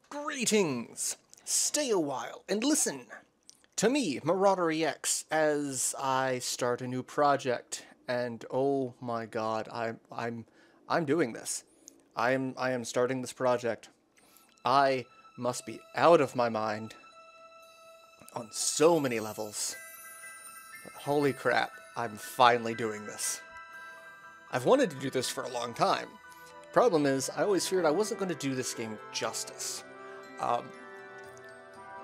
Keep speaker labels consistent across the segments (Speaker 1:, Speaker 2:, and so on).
Speaker 1: Greetings! Stay a while and listen to me, Marauder-EX, as I start a new project. And oh my god, I'm doing this. I am starting this project. I must be out of my mind on so many levels. But holy crap, I'm finally doing this. I've wanted to do this for a long time. Problem is, I always feared I wasn't going to do this game justice.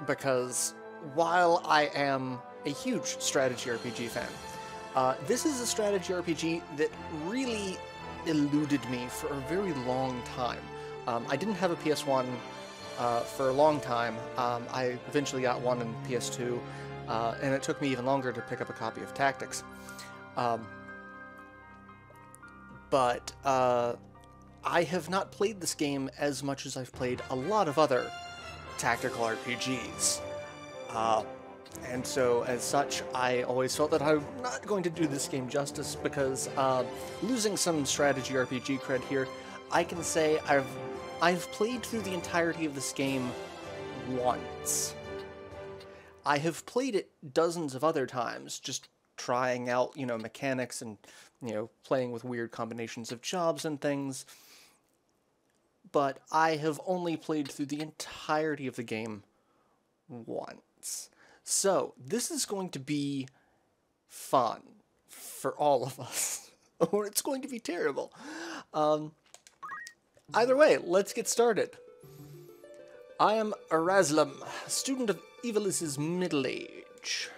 Speaker 1: Because while I am a huge strategy RPG fan, this is a strategy RPG that really eluded me for a very long time. I didn't have a PS1 for a long time. I eventually got one in PS2, and it took me even longer to pick up a copy of Tactics. But I have not played this game as much as I've played a lot of other tactical RPGs. And so, as such, I always felt that I'm not going to do this game justice because, losing some strategy RPG cred here, I can say I've played through the entirety of this game once. I have played it dozens of other times, just trying out, mechanics and, playing with weird combinations of jobs and things. But I have only played through the entirety of the game once. So, this is going to be fun for all of us, or it's going to be terrible. Either way, let's get started. I am Eraslam, student of Evilis's middle age.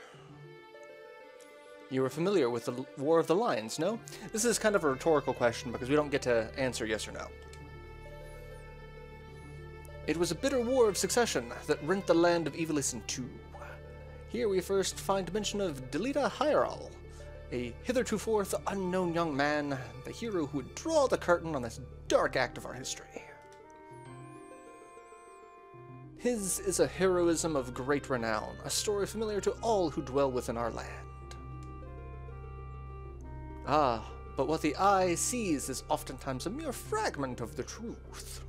Speaker 1: You are familiar with the War of the Lions, no? This is kind of a rhetorical question because we don't get to answer yes or no. It was a bitter war of succession that rent the land of Evilis in two. Here we first find mention of Delita Hieral, a hitherto unknown young man, the hero who would draw the curtain on this dark act of our history. His is a heroism of great renown, a story familiar to all who dwell within our land. Ah, but what the eye sees is oftentimes a mere fragment of the truth.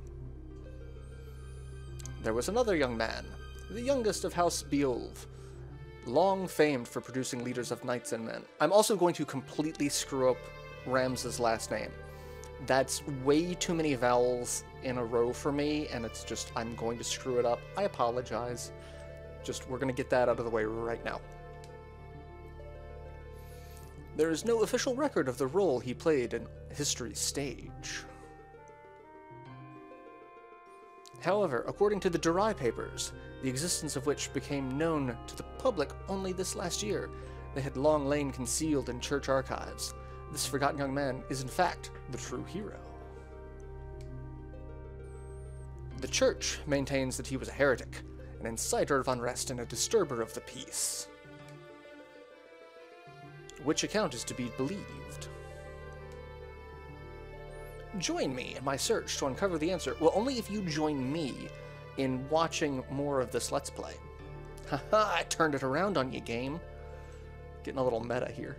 Speaker 1: There was another young man, the youngest of House Beolv, long famed for producing leaders of knights and men. I'm also going to completely screw up Rams's last name. That's way too many vowels in a row for me, and it's just, I'm going to screw it up. I apologize. We're going to get that out of the way right now. There is no official record of the role he played in history's stage. However, according to the Durai papers, the existence of which became known to the public only this last year, they had long lain concealed in church archives. This forgotten young man is in fact the true hero. The church maintains that he was a heretic, an inciter of unrest and a disturber of the peace. Which account is to be believed? Join me in my search to uncover the answer. Well, only if you join me in watching more of this Let's Play. Haha, I turned it around on you, game. Getting a little meta here.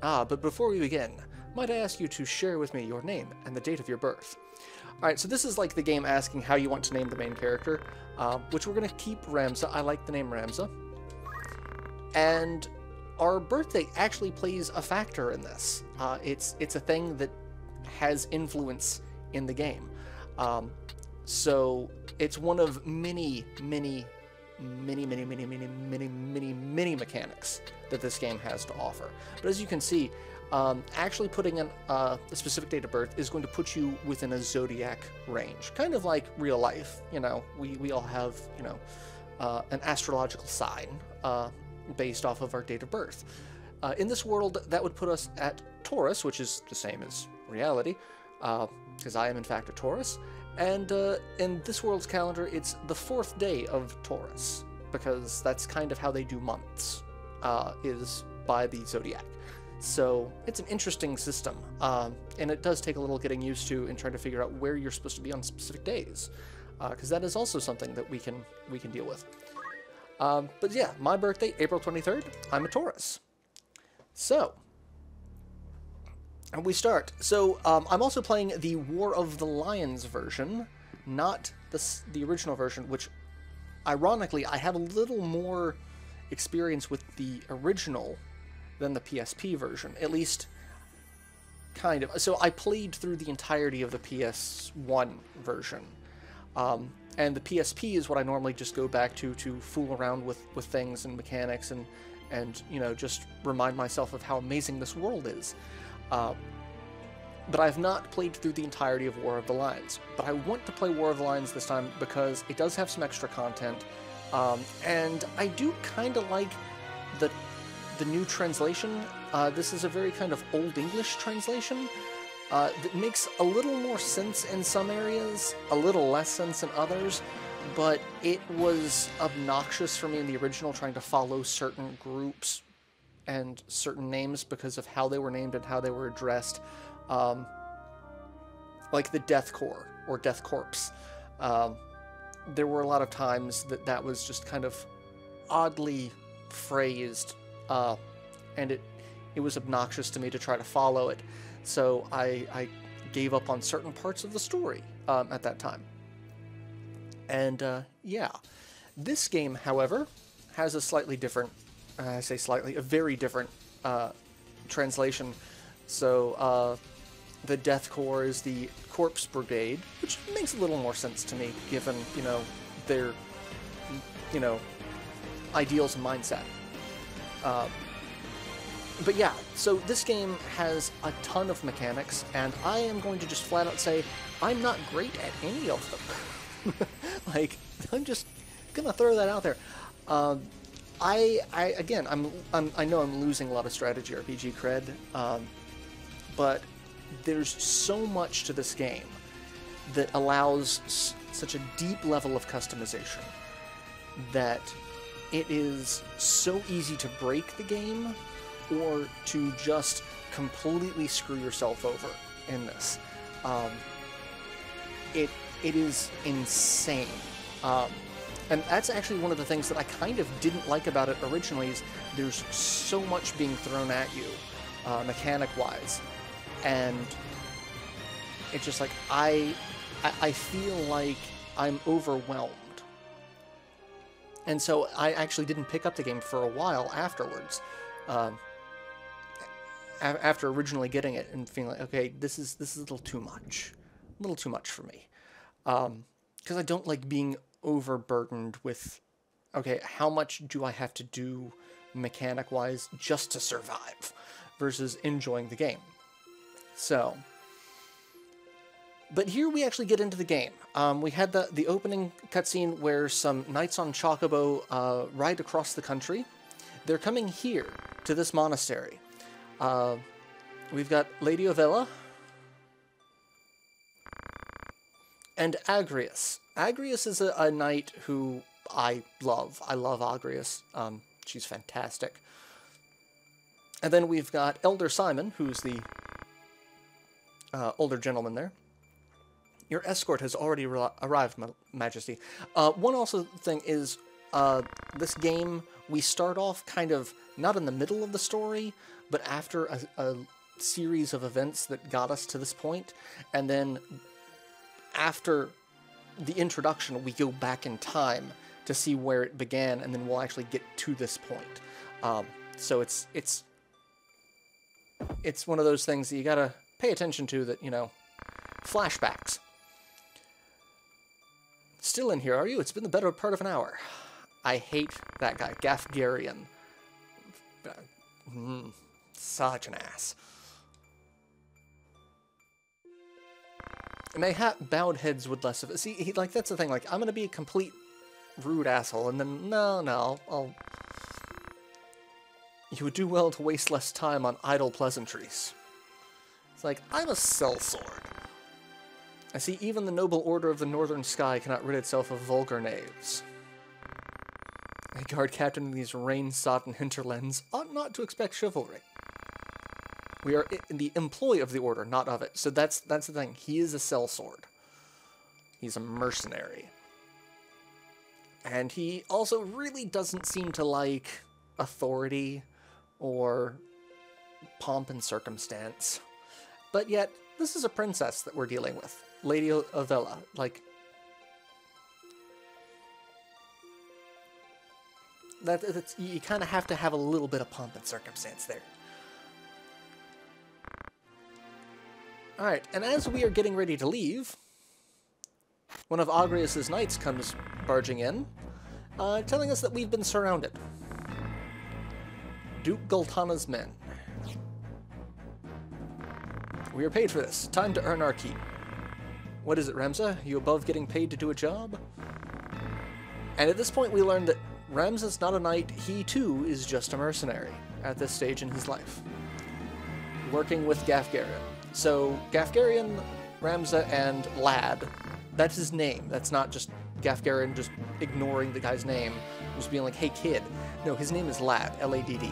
Speaker 1: Ah, but before we begin, might I ask you to share with me your name and the date of your birth? Alright, so this is like the game asking how you want to name the main character, which we're going to keep Ramza. I like the name Ramza. And our birthday actually plays a factor in this. It's a thing that has influence in the game. So it's one of many mechanics that this game has to offer. But as you can see, actually putting in a specific date of birth is going to put you within a Zodiac range. Kind of like real life, we all have, an astrological sign based off of our date of birth. In this world, that would put us at Taurus, which is the same as reality, because I am in fact a Taurus. And in this world's calendar, it's the 4th day of Taurus, because that's kind of how they do months, is by the Zodiac. So it's an interesting system, and it does take a little getting used to in trying to figure out where you're supposed to be on specific days, because that is also something that we can deal with. But yeah, my birthday, April 23rd, I'm a Taurus. So, And we start. So I'm also playing the War of the Lions version, not the original version, which, ironically, I have a little more experience with the original than the PSP version, at least kind of. So I played through the entirety of the PS1 version, and the PSP is what I normally just go back to fool around with things and mechanics and you know, just remind myself of how amazing this world is. But I've not played through the entirety of War of the Lions. But I want to play War of the Lions this time because it does have some extra content, and I do kind of like the new translation. This is a very kind of Old English translation that makes a little more sense in some areas, a little less sense in others, but it was obnoxious for me in the original trying to follow certain groups and certain names because of how they were named and how they were addressed. Like the Death Corps or Death Corps. There were a lot of times that was just kind of oddly phrased, and it was obnoxious to me to try to follow it. So I gave up on certain parts of the story at that time. And yeah, this game, however, has a slightly different, I say slightly, a very different translation. So the Death Corps is the Corpse Brigade, which makes a little more sense to me, given, you know, their, you know, ideals and mindset. But yeah, so this game has a ton of mechanics, and I am going to just flat out say I'm not great at any of them. Like, I'm just gonna throw that out there. Again, I know I'm losing a lot of strategy RPG cred, but there's so much to this game that allows such a deep level of customization that it is so easy to break the game or to just completely screw yourself over in this. It is insane. And that's actually one of the things that I kind of didn't like about it originally, is there's so much being thrown at you, mechanic-wise. And it's just like, I feel like I'm overwhelmed. And so I actually didn't pick up the game for a while afterwards. After originally getting it and feeling like, okay, this is a little too much. A little too much for me. Because I don't like being overburdened with, okay, how much do I have to do mechanic-wise just to survive versus enjoying the game. So, but here we actually get into the game. We had the opening cutscene where some knights on Chocobo ride across the country. They're coming here to this monastery. We've got Lady Ovella and Agrias. Agrias is a knight who I love. I love Agrias. She's fantastic. And then we've got Elder Simon, who's the older gentleman there. Your escort has already arrived, Majesty. One also thing is, this game, we start off kind of not in the middle of the story, but after a series of events that got us to this point, and then after the introduction, we go back in time to see where it began, and then we'll actually get to this point. So it's one of those things that you gotta pay attention to, that, you know, flashbacks. Still in here, are you? It's been the better part of an hour. I hate that guy, Gafgarian. Such an ass. Mayhap bowed heads would less of it. See, like, that's the thing, like, I'm gonna be a complete rude asshole, and then, no, I'll... You would do well to waste less time on idle pleasantries. It's like, I'm a sellsword. I see even the noble order of the northern sky cannot rid itself of vulgar knaves. A guard captain in these rain-sodden hinterlands ought not to expect chivalry. We are in the employ of the order, not of it. So that's the thing. He is a sellsword. He's a mercenary. And he also really doesn't seem to like authority or pomp and circumstance. But yet, this is a princess that we're dealing with. Lady Avella. Like, that's, you kind of have to have a little bit of pomp and circumstance there. Alright, and as we are getting ready to leave, one of Agrias's knights comes barging in, telling us that we've been surrounded. Duke Gultana's men. We are paid for this. Time to earn our keep. What is it, Ramza? You above getting paid to do a job? And at this point we learn that Ramza's not a knight. He too is just a mercenary at this stage in his life. Working with Gafgarian. So Gafgarian, Ramza, and Lad, that's his name. That's not just Gafgarian just ignoring the guy's name, just being like, hey kid. No, his name is Lad, L-A-D-D.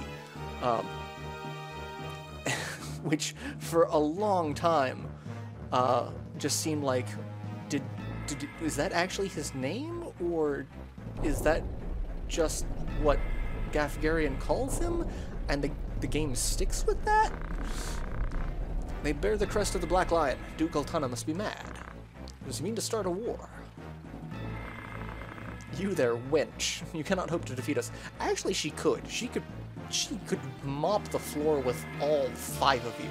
Speaker 1: Which for a long time just seemed like, is that actually his name, or is that just what Gafgarian calls him, and the game sticks with that? They bear the crest of the Black Lion. Duke Gultana must be mad. Does he mean to start a war? You there, wench. You cannot hope to defeat us. Actually, she could. She could mop the floor with all 5 of you.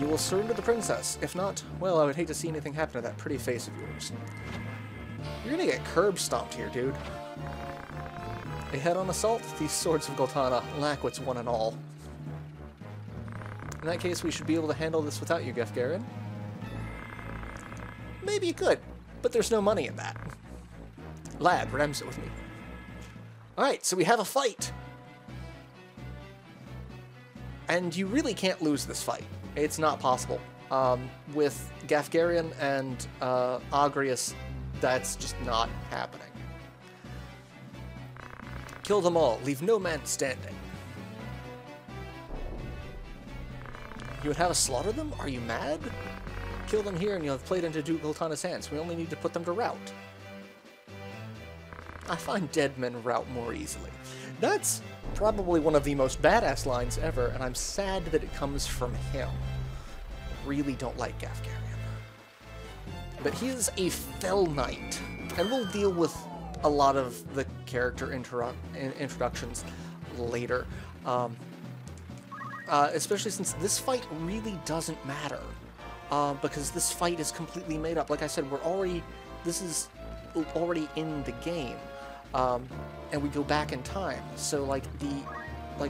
Speaker 1: You will surrender the princess. If not, well, I would hate to see anything happen to that pretty face of yours. You're gonna get curb stomped here, dude. A head-on assault? These swords of Gultana lack what's one and all. In that case, we should be able to handle this without you, Gafgarian. Maybe you could, but there's no money in that. Lad, Ramza with me. Alright, so we have a fight. And you really can't lose this fight. It's not possible. With Gafgarian and Agrias, that's just not happening. Kill them all. Leave no man standing. You would have us slaughter them? Are you mad? Kill them here and you'll have played into Duke Gultana's hands. We only need to put them to rout. I find dead men rout more easily. That's probably one of the most badass lines ever, and I'm sad that it comes from him. Really don't like Gafgarian. But he is a fell knight, and we'll deal with a lot of the character introductions later. Especially since this fight really doesn't matter, because this fight is completely made up. Like I said, this is already in the game, and we go back in time. So like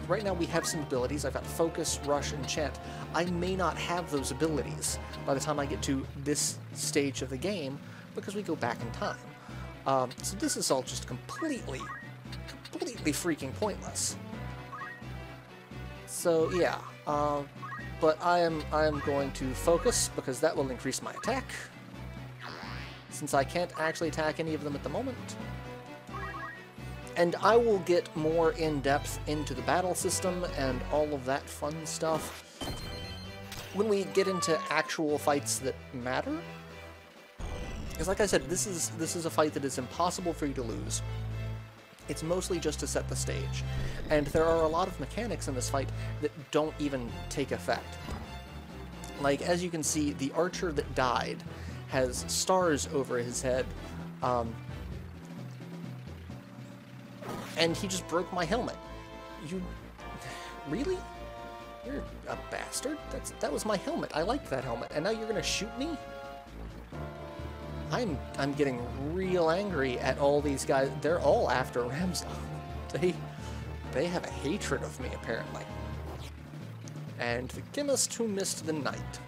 Speaker 1: right now we have some abilities. I've got Focus, Rush, and Enchant. I may not have those abilities by the time I get to this stage of the game, because we go back in time. So this is all just completely freaking pointless. So yeah, but I am going to focus because that will increase my attack, since I can't actually attack any of them at the moment. And I will get more in-depth into the battle system and all of that fun stuff when we get into actual fights that matter. Because like I said, this is a fight that is impossible for you to lose. It's mostly just to set the stage. And there are a lot of mechanics in this fight that don't even take effect. Like, as you can see, the archer that died has stars over his head, and he just broke my helmet. You... really? You're a bastard? That was my helmet. I liked that helmet, and now you're gonna shoot me? I'm getting real angry at all these guys. They're all after Ramza. They have a hatred of me, apparently. And the chemist who missed the night.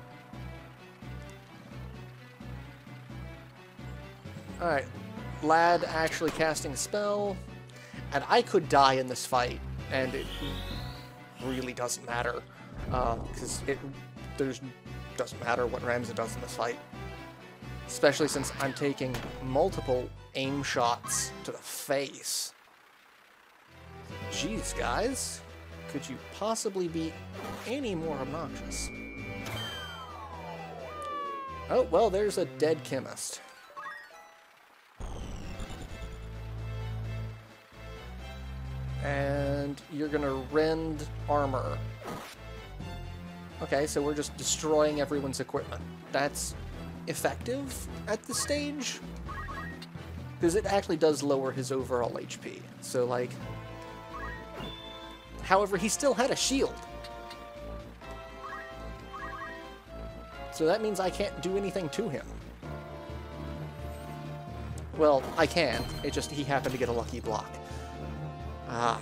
Speaker 1: Alright, Lad actually casting a spell. And I could die in this fight, and it really doesn't matter. Because it doesn't matter what Ramza does in this fight. Especially since I'm taking multiple aim shots to the face. Jeez, guys. Could you possibly be any more obnoxious? Oh, well, there's a dead chemist. And you're gonna rend armor. Okay, so we're just destroying everyone's equipment. That's effective at this stage? Because it actually does lower his overall HP. So, like... However, he still had a shield. So that means I can't do anything to him. Well, I can. It just, he happened to get a lucky block. Ah.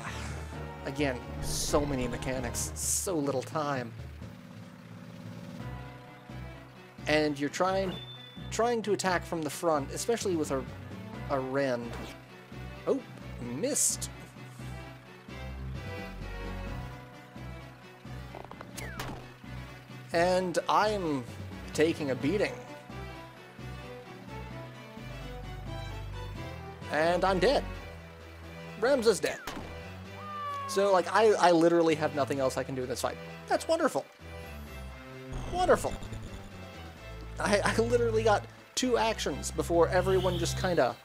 Speaker 1: Again, so many mechanics, so little time. And you're trying to attack from the front, especially with a rend. Oh, missed. And I'm taking a beating. And I'm dead. Rems is dead. So, like, I literally have nothing else I can do in this fight. That's wonderful. Wonderful. I literally got 2 actions before everyone just kind of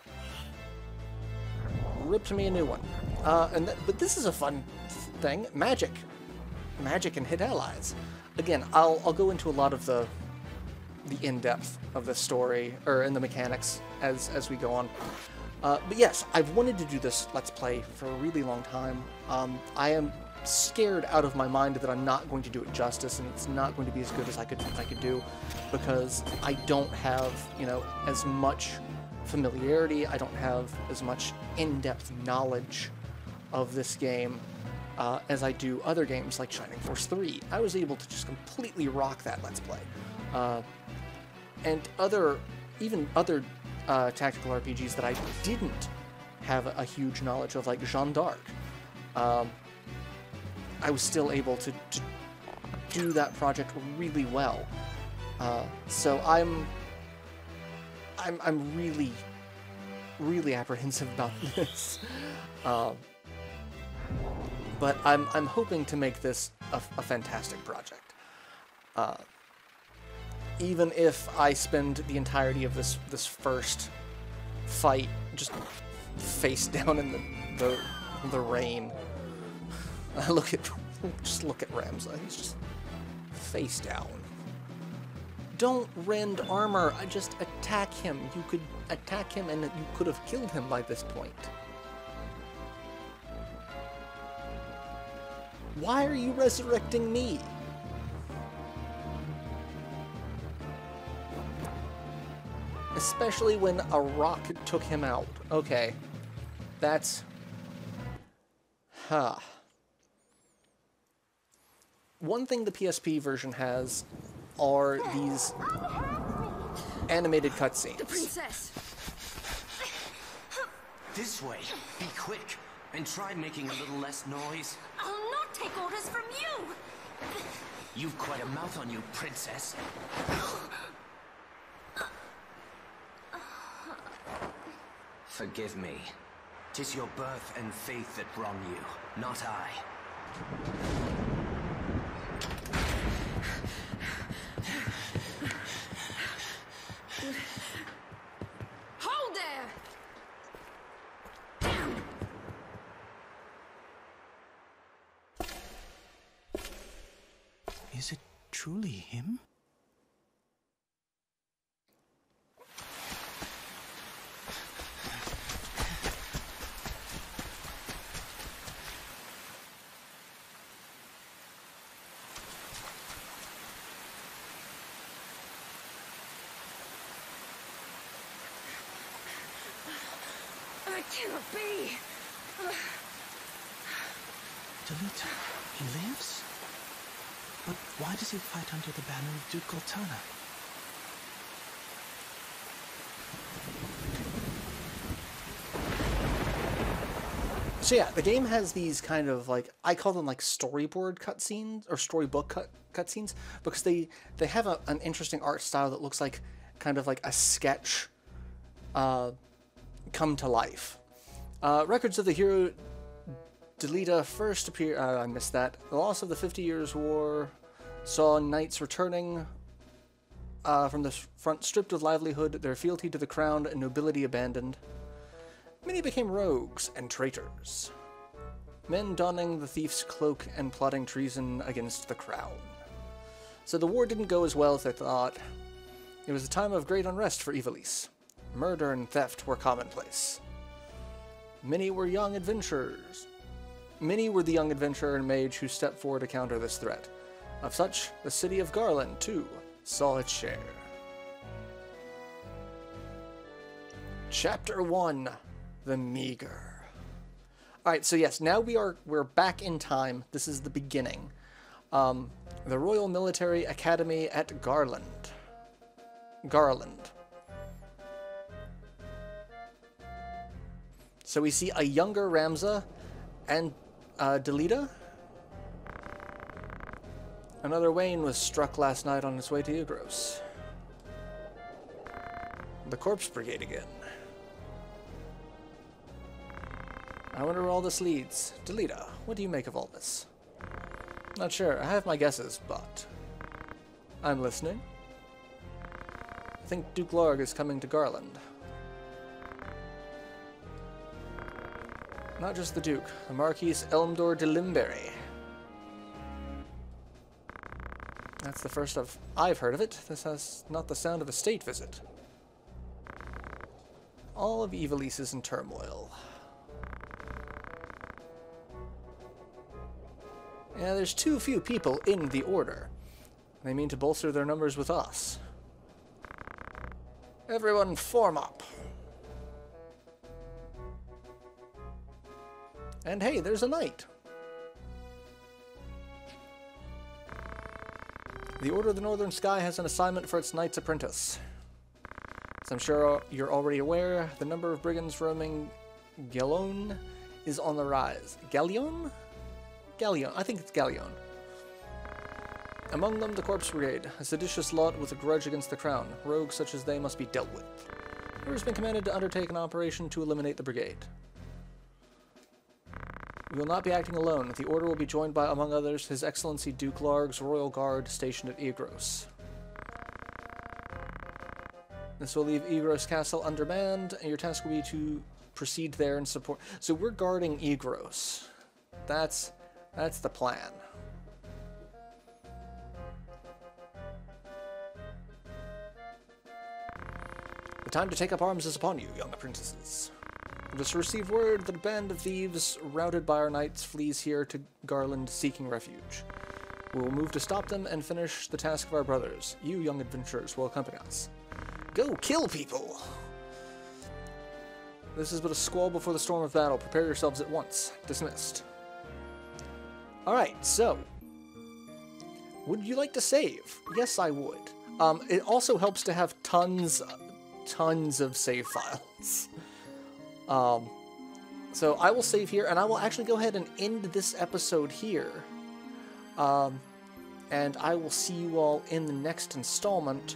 Speaker 1: ripped me a new one. But this is a fun thing. Magic. Magic and hit allies. Again, I'll go into a lot of the in-depth of the story, or in the mechanics, as we go on. But yes, I've wanted to do this Let's Play for a really long time. I am scared out of my mind that I'm not going to do it justice, and it's not going to be as good as I could do, because I don't have, you know, as much familiarity, I don't have as much in-depth knowledge of this game as I do other games like Shining Force 3. I was able to just completely rock that Let's Play. And even other tactical RPGs that I didn't have a huge knowledge of, like Jeanne d'Arc. I was still able to do that project really well. So I'm really, really apprehensive about this. But I'm hoping to make this a fantastic project. Even if I spend the entirety of this first fight just face down in the rain. Just look at Ramza. He's just face down. Don't rend armor. I just attack him. You could attack him and you could have killed him by this point. Why are you resurrecting me? Especially when a rock took him out. Okay. That's... Huh. One thing the PSP version has are these animated cutscenes.
Speaker 2: The princess!
Speaker 3: This way. Be quick. And try making a little less noise.
Speaker 2: I'll not take orders from you!
Speaker 3: You've quite a mouth on you, princess. Forgive me. 'Tis your birth and faith that wrong you, not I.
Speaker 2: Hold there!
Speaker 4: Is it truly him?
Speaker 2: It cannot be!
Speaker 4: Delita, he lives? But why does he fight under the banner of Duke Goltana?
Speaker 1: So yeah, the game has these kind of, like, I call them like storyboard cutscenes, or storybook cutscenes, because they have an interesting art style that looks like kind of like a sketch come to life. Records of the hero Delita first appear... I missed that. The loss of the 50 Years' War saw knights returning from the front stripped of livelihood, their fealty to the crown and nobility abandoned. Many became rogues and traitors, men donning the thief's cloak and plotting treason against the crown. So the war didn't go as well as they thought. It was a time of great unrest for Ivalice. Murder and theft were commonplace. Many were the young adventurer and mage who stepped forward to counter this threat. Of such, the city of Garland, too, saw its share. Chapter 1, The Meager. Alright, so yes, now we're back in time. This is the beginning. The Royal Military Academy at Garland. So we see a younger Ramza and Delita. Another Wayne was struck last night on his way to Igros. The Corpse Brigade again. I wonder where all this leads. Delita, what do you make of all this? Not sure. I have my guesses, but I'm listening. I think Duke Larg is coming to Garland. Not just the Duke, the Marquis Elmdor de Limberry. That's the first I've heard of it. This has not the sound of a state visit. All of Ivalice is in turmoil. Yeah, there's too few people in the Order. They mean to bolster their numbers with us. Everyone form up. And hey, there's a knight. The Order of the Northern Sky has an assignment for its Knight's Apprentice. As I'm sure you're already aware, the number of brigands roaming Gallion is on the rise. Gallion? Gallion. I think it's Gallion. Among them, the Corpse Brigade, a seditious lot with a grudge against the Crown. Rogues such as they must be dealt with. Who has been commanded to undertake an operation to eliminate the brigade. We will not be acting alone. The Order will be joined by, among others, His Excellency Duke Larg's Royal Guard stationed at Igros. This will leave Igros Castle undermanned, and your task will be to proceed there and support... So we're guarding Igros. That's the plan. The time to take up arms is upon you, young apprentices. Just received word that a band of thieves, routed by our knights, flees here to Garland seeking refuge. We will move to stop them and finish the task of our brothers. You, young adventurers, will accompany us. Go kill people! This is but a squall before the storm of battle. Prepare yourselves at once. Dismissed. Alright, so... would you like to save? Yes, I would. It also helps to have tons of save files. So I will save here, and I will actually go ahead and end this episode here. And I will see you all in the next installment,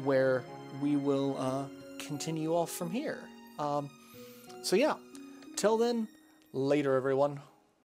Speaker 1: where we will continue off from here. So yeah, till then, later everyone.